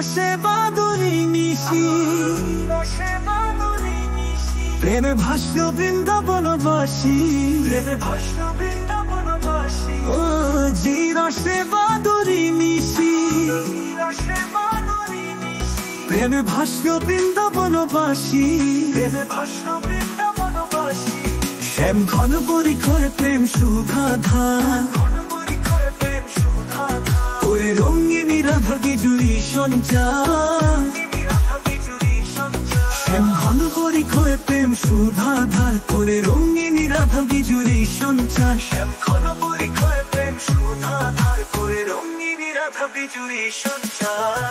রসে বাদুরি নিশি, প্রেমে ভাষ্য বৃন্দাবনবাসী, ও জি রসে বাদুরি নিশি, প্রেমে ভাষ্য বৃন্দাবনবাসী, শ্যাম ঘন পরিখর প্রেম সুধাধার, ওরে রঙিনী রাধা বিজুরি সঞ্চার, শ্যাম ঘন পরিখর প্রেম সুধাধার, ওরে রঙিনী রাধা বিজুরি সঞ্চার, শ্যাম ঘন পরিখর প্রেম সুধাধার, ওরে রঙিনী রাধা বিজুরি সঞ্চার।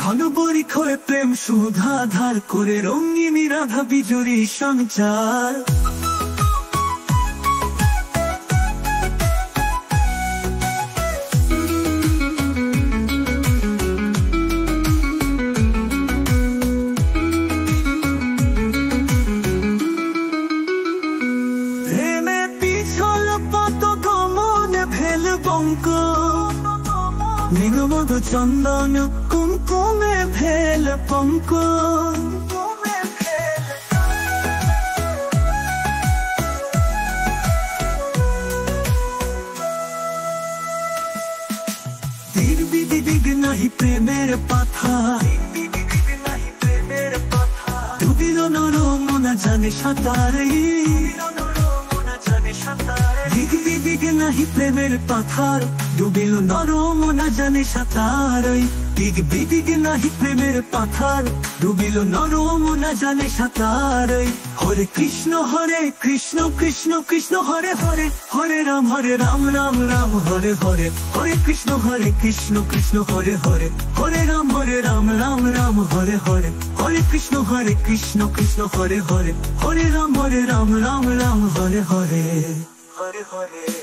ঘন পরিখরে প্রেম সুধাধার, করে রঙিনী রাধা বিজুরি সঞ্চার। প্রেমে পিছল পত গমনে ভেল বঙ্ক, নীলমধ চন্দন কুমকুমে ভেল পঙ্ক, তীর বিধি দিগ নাহি প্রেমের পাথা, ডুবিল নরম না জানে সাঁতার, দিগ বিদিগ নাহি প্রেমের পাথার, ডুবিল নরম না জানে সাঁতার, দিগ বিদিগ নাহি প্রেমের পাথার, ডুবিল নরম না জানে সাঁতার। হরে কৃষ্ণ কৃষ্ণ কৃষ্ণ হরে হরে, হরে রাম রাম রাম হরে হরে, হরে কৃষ্ণ কৃষ্ণ হরে হরে, হরে রাম রাম রাম হরে হরে, হরে কৃষ্ণ কৃষ্ণ হরে হরে, হরে রাম রাম রাম হরে হরে, হরে হরে।